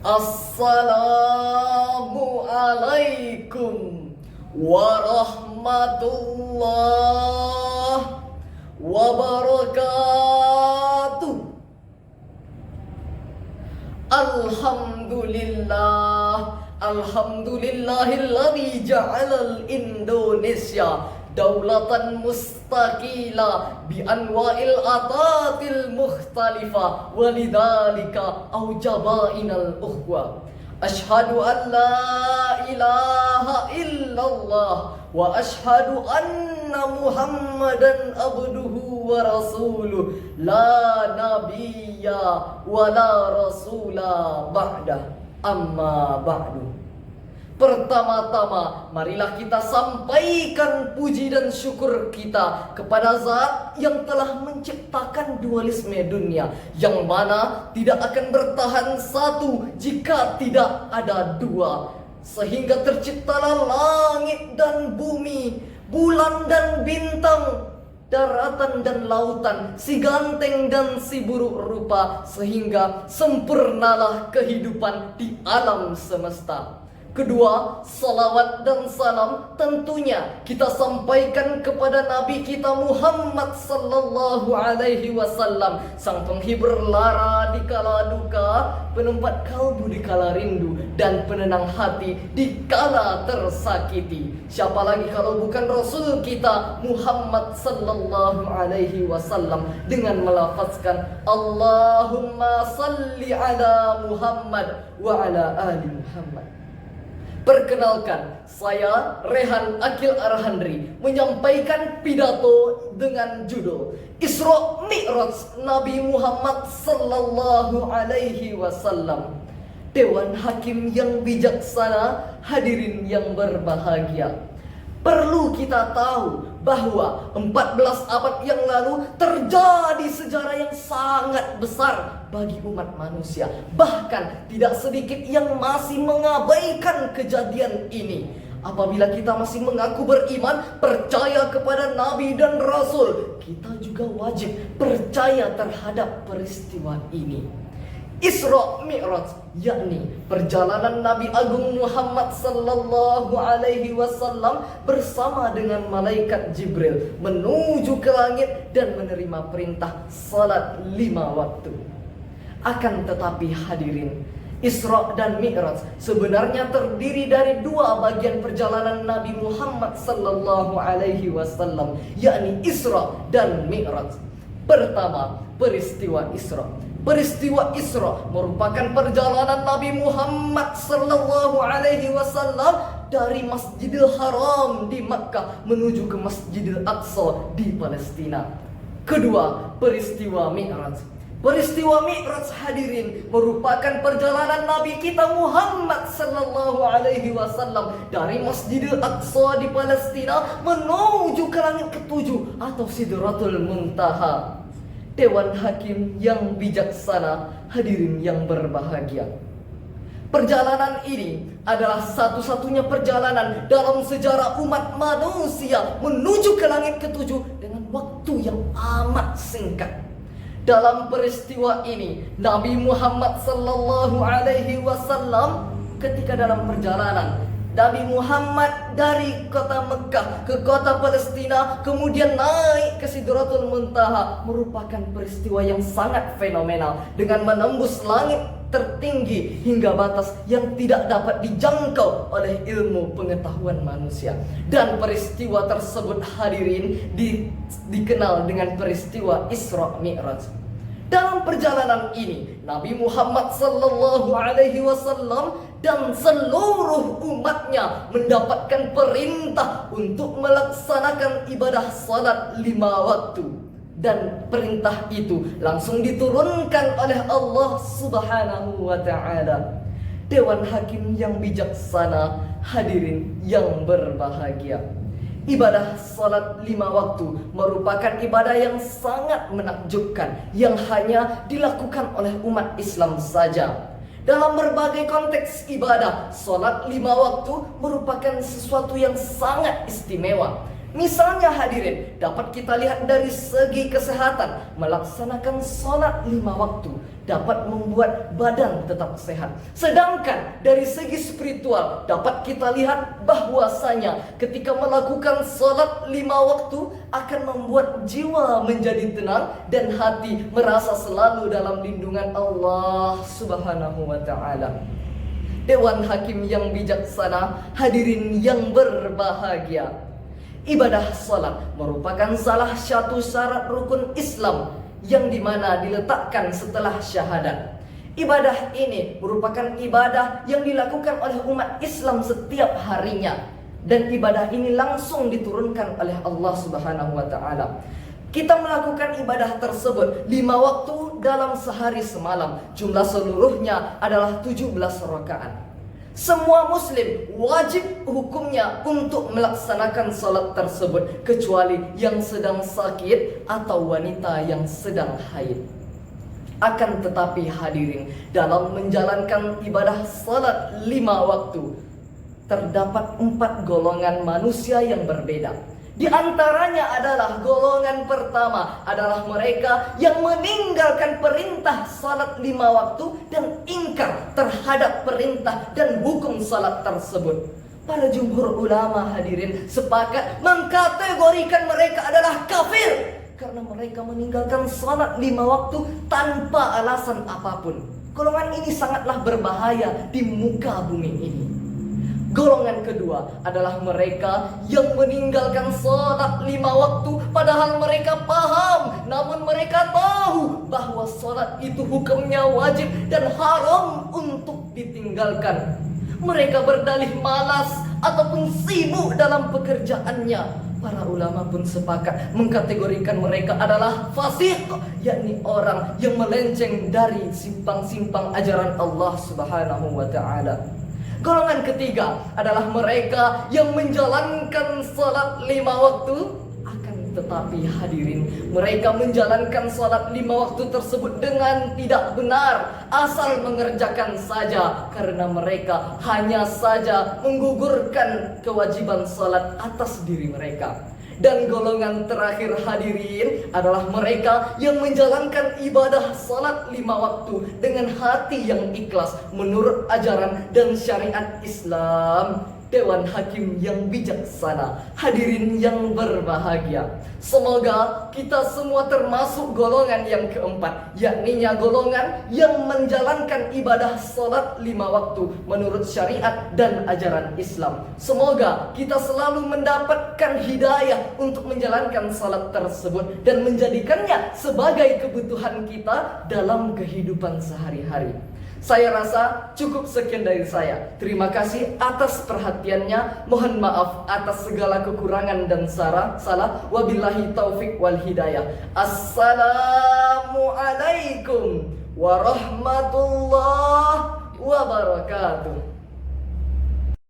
Assalamualaikum warahmatullahi wabarakatuh. Alhamdulillahilladzi ja'alal Indonesia daulatan mustaqila bi anwa'il atatil mukhtalifa walidzalika aujabainal ukhwa. Ashhadu an la ilaha illallah wa ashhadu anna Muhammadan abduhu wa rasuluh la nabiyya wa la rasula ba'da. Amma ba'du. Pertama-tama, marilah kita sampaikan puji dan syukur kita kepada Zat yang telah menciptakan dualisme dunia, yang mana tidak akan bertahan satu jika tidak ada dua. Sehingga terciptalah langit dan bumi, bulan dan bintang, daratan dan lautan, si ganteng dan si buruk rupa, sehingga sempurnalah kehidupan di alam semesta. Kedua, salawat dan salam tentunya kita sampaikan kepada Nabi kita Muhammad sallallahu alaihi wasallam, sang penghibur lara di kala duka, penempat kalbu di kala rindu, dan penenang hati di kala tersakiti. Siapa lagi kalau bukan Rasul kita Muhammad sallallahu alaihi wasallam dengan melafazkan Allahumma salli ala Muhammad wa ala ali Muhammad. Perkenalkan, saya Rehan Akil Arhandri menyampaikan pidato dengan judul Isra Mi'raj Nabi Muhammad sallallahu alaihi wasallam. Dewan Hakim yang bijaksana, hadirin yang berbahagia. Perlu kita tahu bahwa 14 abad yang lalu terjadi sejarah yang sangat besar bagi umat manusia. Bahkan tidak sedikit yang masih mengabaikan kejadian ini. Apabila kita masih mengaku beriman, percaya kepada Nabi dan Rasul, kita juga wajib percaya terhadap peristiwa ini. Isra Mi'raj, yakni perjalanan Nabi Agung Muhammad sallallahu alaihi wasallam bersama dengan malaikat Jibril menuju ke langit dan menerima perintah salat 5 waktu. Akan tetapi hadirin, Isra dan Mi'raj sebenarnya terdiri dari 2 bagian perjalanan Nabi Muhammad sallallahu alaihi wasallam, yakni Isra dan Mi'raj. Pertama, peristiwa Isra. Peristiwa Isra merupakan perjalanan Nabi Muhammad sallallahu alaihi wasallam dari Masjidil Haram di Makkah menuju ke Masjidil Aqsa di Palestina. Kedua, peristiwa Mi'raj. Peristiwa Mi'raj hadirin merupakan perjalanan Nabi kita Muhammad sallallahu alaihi wasallam dari Masjidil Aqsa di Palestina menuju ke langit ketujuh atau Sidratul Muntaha. Dewan Hakim yang bijaksana, hadirin yang berbahagia. Perjalanan ini adalah satu-satunya perjalanan dalam sejarah umat manusia menuju ke langit ketujuh dengan waktu yang amat singkat. Dalam peristiwa ini, Nabi Muhammad sallallahu alaihi wasallam ketika dalam perjalanan, Nabi Muhammad dari kota Mekah ke kota Palestina, kemudian naik ke Sidratul Muntaha, merupakan peristiwa yang sangat fenomenal dengan menembus langit tertinggi hingga batas yang tidak dapat dijangkau oleh ilmu pengetahuan manusia. Dan peristiwa tersebut hadirin dikenal dengan peristiwa Isra Mi'raj. Dalam perjalanan ini, Nabi Muhammad sallallahu alaihi wasallam dan seluruh umatnya mendapatkan perintah untuk melaksanakan ibadah salat 5 waktu. Dan perintah itu langsung diturunkan oleh Allah Subhanahu wa ta'ala. Dewan Hakim yang bijaksana, hadirin yang berbahagia. Ibadah salat 5 waktu merupakan ibadah yang sangat menakjubkan, yang hanya dilakukan oleh umat Islam saja. Dalam berbagai konteks ibadah, salat 5 waktu merupakan sesuatu yang sangat istimewa. Misalnya hadirin, dapat kita lihat dari segi kesehatan, melaksanakan sholat 5 waktu dapat membuat badan tetap sehat. Sedangkan dari segi spiritual, dapat kita lihat bahwasanya ketika melakukan sholat 5 waktu akan membuat jiwa menjadi tenang dan hati merasa selalu dalam lindungan Allah Subhanahu wa ta'ala. Dewan Hakim yang bijaksana, hadirin yang berbahagia, ibadah salat merupakan salah satu syarat rukun Islam yang dimana diletakkan setelah syahadat. Ibadah ini merupakan ibadah yang dilakukan oleh umat Islam setiap harinya, dan ibadah ini langsung diturunkan oleh Allah Subhanahu wa ta'ala. Kita melakukan ibadah tersebut 5 waktu dalam sehari semalam. Jumlah seluruhnya adalah 17 rakaat. Semua muslim wajib hukumnya untuk melaksanakan salat tersebut, kecuali yang sedang sakit atau wanita yang sedang haid. Akan tetapi hadirin, dalam menjalankan ibadah salat 5 waktu, terdapat 4 golongan manusia yang berbeda. Di antaranya adalah golongan pertama adalah mereka yang meninggalkan perintah salat 5 waktu dan ingkar terhadap perintah dan hukum salat tersebut. Para jumhur ulama hadirin sepakat mengkategorikan mereka adalah kafir karena mereka meninggalkan salat 5 waktu tanpa alasan apapun. Golongan ini sangatlah berbahaya di muka bumi ini. Golongan kedua adalah mereka yang meninggalkan salat 5 waktu padahal mereka paham, namun mereka tahu bahwa salat itu hukumnya wajib dan haram untuk ditinggalkan. Mereka berdalih malas ataupun sibuk dalam pekerjaannya. Para ulama pun sepakat mengkategorikan mereka adalah fasik, yakni orang yang melenceng dari simpang-simpang ajaran Allah Subhanahu wa ta'ala. Golongan ketiga adalah mereka yang menjalankan salat 5 waktu, akan tetapi hadirin, mereka menjalankan salat 5 waktu tersebut dengan tidak benar, asal mengerjakan saja, karena mereka hanya saja menggugurkan kewajiban salat atas diri mereka. Dan golongan terakhir hadirin adalah mereka yang menjalankan ibadah salat 5 waktu dengan hati yang ikhlas menurut ajaran dan syariat Islam. Dewan Hakim yang bijaksana, hadirin yang berbahagia, semoga kita semua termasuk golongan yang keempat, yakninya golongan yang menjalankan ibadah salat 5 waktu menurut syariat dan ajaran Islam. Semoga kita selalu mendapatkan hidayah untuk menjalankan salat tersebut dan menjadikannya sebagai kebutuhan kita dalam kehidupan sehari-hari. Saya rasa cukup sekian dari saya. Terima kasih atas perhatiannya. Mohon maaf atas segala kekurangan dan salah. Wabillahi taufik wal hidayah. Assalamualaikum warahmatullahi wabarakatuh.